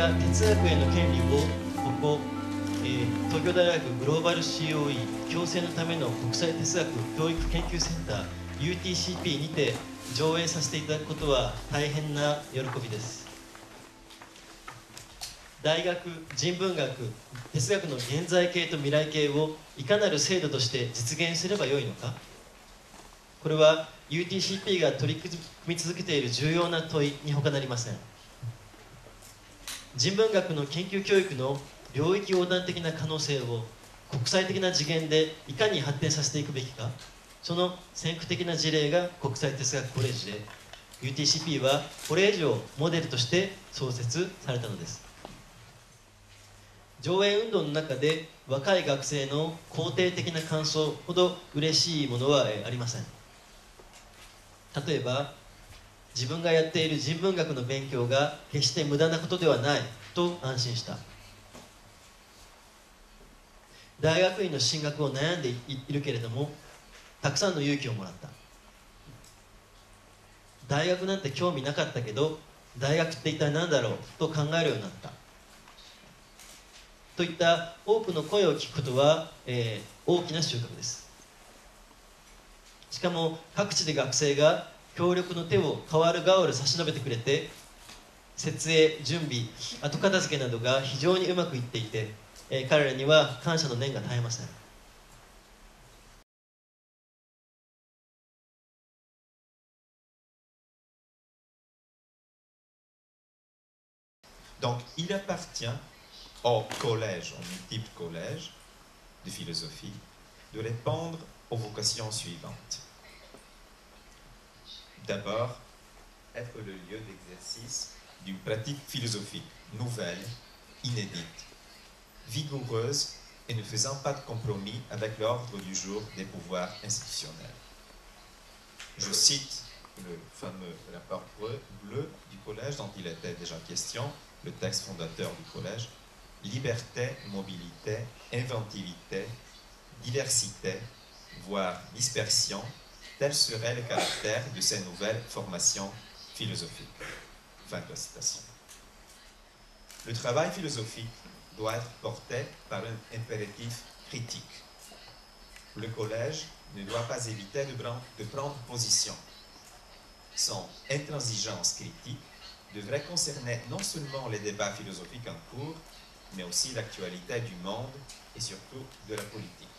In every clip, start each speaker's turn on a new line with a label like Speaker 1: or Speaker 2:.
Speaker 1: が哲学への権利をここ、東京大学グローバル COE 共生のための国際哲学教育研究センター UTCP にて上演させていただくことは大変な喜びです。大学、人文学、哲学の現在形と未来形をいかなる制度として実現すればよいのか、これは UTCP が取り組み続けている重要な問いに他なりません。人文学の研究教育の領域横断的な可能性を国際的な次元でいかに発展させていくべきか、その先駆的な事例が国際哲学コレージで、 UTCP はこれ以上モデルとして創設されたのです。上映運動の中で若い学生の肯定的な感想ほど嬉しいものはありません。例えば、自分がやっている人文学の勉強が決して無駄なことではないと安心した。大学院の進学を悩んでいるけれどもたくさんの勇気をもらった。大学なんて興味なかったけど大学って一体何だろうと考えるようになったといった多くの声を聞くことは、大きな収穫です。しかも各地で学生が協力の手を代わる代わる差し伸べてくれて、設営、準備、後片付けなどが非常にうまくいっていて、彼らには感謝の念が絶えません。
Speaker 2: Donc, il appartient aux collèges, aux multiples collèges de philosophie, de répondre aux vocations suivantes. D'abord, être le lieu d'exercice d'une pratique philosophique nouvelle, inédite, vigoureuse et ne faisant pas de compromis avec l'ordre du jour des pouvoirs institutionnels. Je cite le fameux rapport bleu du collège dont il était déjà question, le texte fondateur du collège: liberté, mobilité, inventivité, diversité, voire dispersion, tel serait le caractère de ces nouvelles formations philosophiques. Fin de la citation. Le travail philosophique doit être porté par un impératif critique. Le collège ne doit pas éviter de prendre position. Son intransigeance critique devrait concerner non seulement les débats philosophiques en cours, mais aussi l'actualité du monde et surtout de la politique.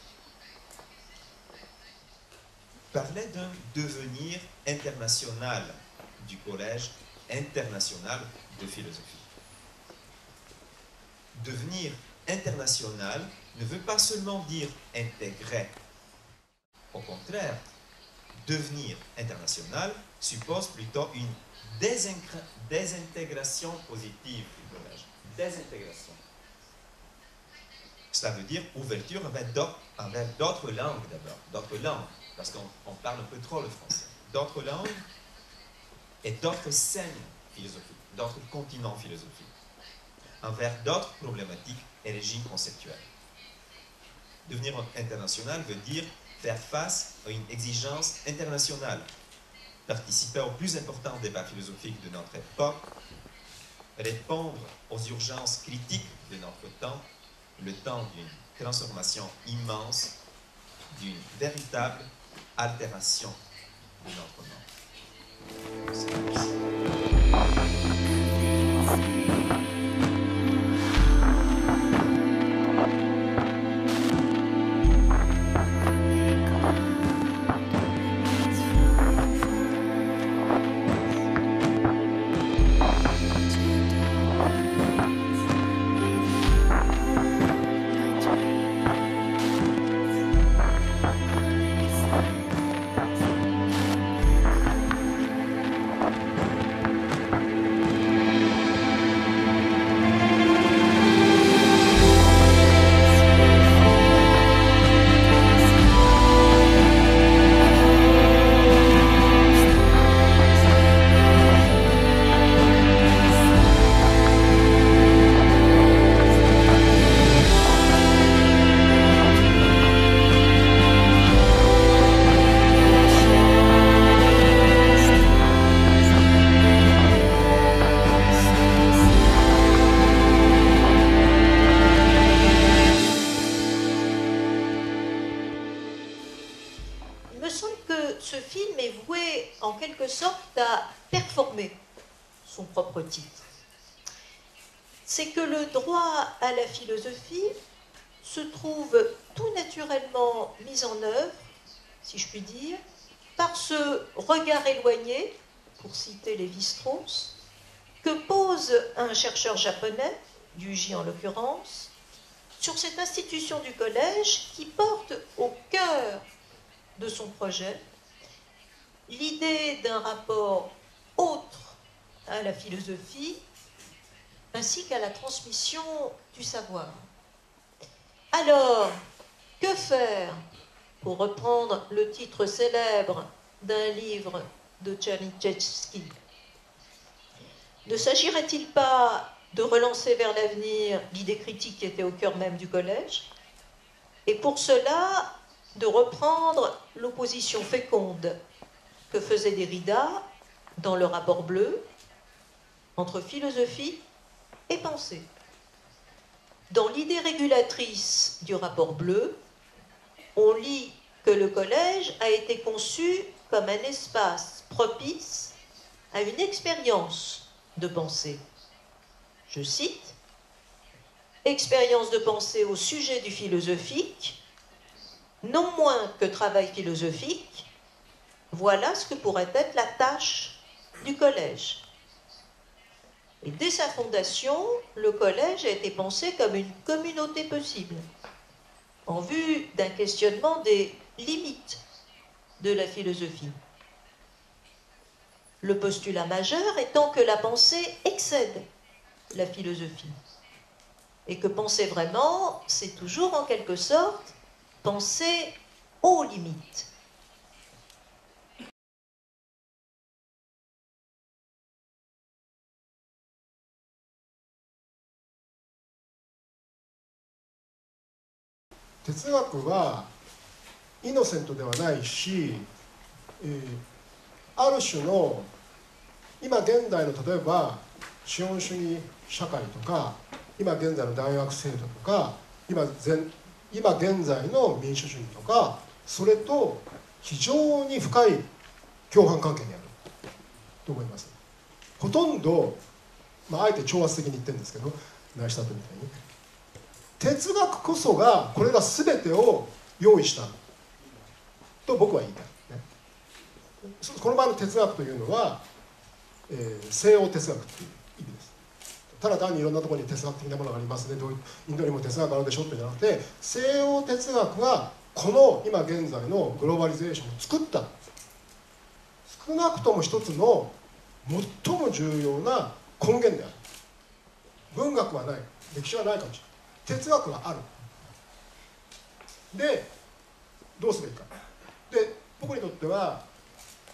Speaker 2: Parler d'un devenir international du collège international de philosophie. Devenir international ne veut pas seulement dire intégrer. Au contraire, devenir international suppose plutôt une désintégration positive du collège. Désintégration. Cela veut dire ouverture envers d'autres langues d'abord. D'autres langues, parce qu'on parle un peu trop le français. D'autres langues et d'autres scènes philosophiques, d'autres continents philosophiques, envers d'autres problématiques et régimes conceptuels. Devenir international veut dire faire face à une exigence internationale, participer au plus important débat philosophique de notre époque, répondre aux urgences critiques de notre temps, le temps d'une transformation immense, d'une véritable altération de notre monde.
Speaker 3: voué en quelque sorte à performer son propre titre. C'est que le droit à la philosophie se trouve tout naturellement mis en œuvre, si je puis dire, par ce regard éloigné, pour citer Lévi-Strauss, que pose un chercheur japonais, Yuji en l'occurrence, sur cette institution du collège qui porte au cœur de son projet l'idée d'un rapport autre à la philosophie ainsi qu'à la transmission du savoir. Alors, que faire, pour reprendre le titre célèbre d'un livre de Tchernychevsky? Ne s'agirait-il pas de relancer vers l'avenir l'idée critique qui était au cœur même du collège, et pour cela de reprendre l'opposition féconde que faisait Derrida dans le rapport bleu entre philosophie et pensée? Dans l'idée régulatrice du rapport bleu, on lit que le collège a été conçu comme un espace propice à une expérience de pensée. Je cite, « Expérience de pensée au sujet du philosophique, non moins que travail philosophique, voilà ce que pourrait être la tâche du collège. » Et dès sa fondation, le collège a été pensé comme une communauté possible, en vue d'un questionnement des limites de la philosophie. Le postulat majeur étant que la pensée excède la philosophie, et que penser vraiment, c'est toujours en quelque sorte penser aux limites.
Speaker 4: 哲学はイノセントではないし、ある種の今現代の例えば資本主義社会とか今現在の大学制度とか今現在の民主主義とかそれと非常に深い共犯関係にあると思います。ほとんど、あえて挑発的に言ってるんですけど、ナイシタットみたいに哲学こそがこれが全てを用意したと僕は言いたい、ね、この場合の哲学というのは、西洋哲学という意味です。ただ単にいろんなところに哲学的なものがありますね、インドにも哲学があるでしょってじゃなくて、西洋哲学がこの今現在のグローバリゼーションを作った、少なくとも一つの最も重要な根源である。文学はない、歴史はないかもしれない、哲学はある。でどうすべきか。で僕にとっては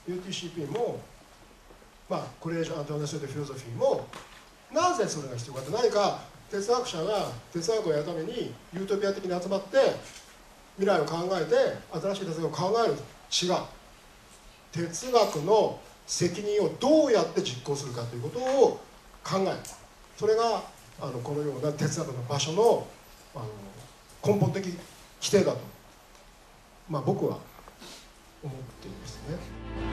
Speaker 4: UTCP も、コレージュ・アントワネス・デ・フィロソフィーもなぜそれが必要かって、何か哲学者が哲学をやるためにユートピア的に集まって未来を考えて新しい哲学を考える。違う。哲学の責任をどうやって実行するかということを考える。それがこのような哲学の場所の根本的規定だと、僕は思っていますね。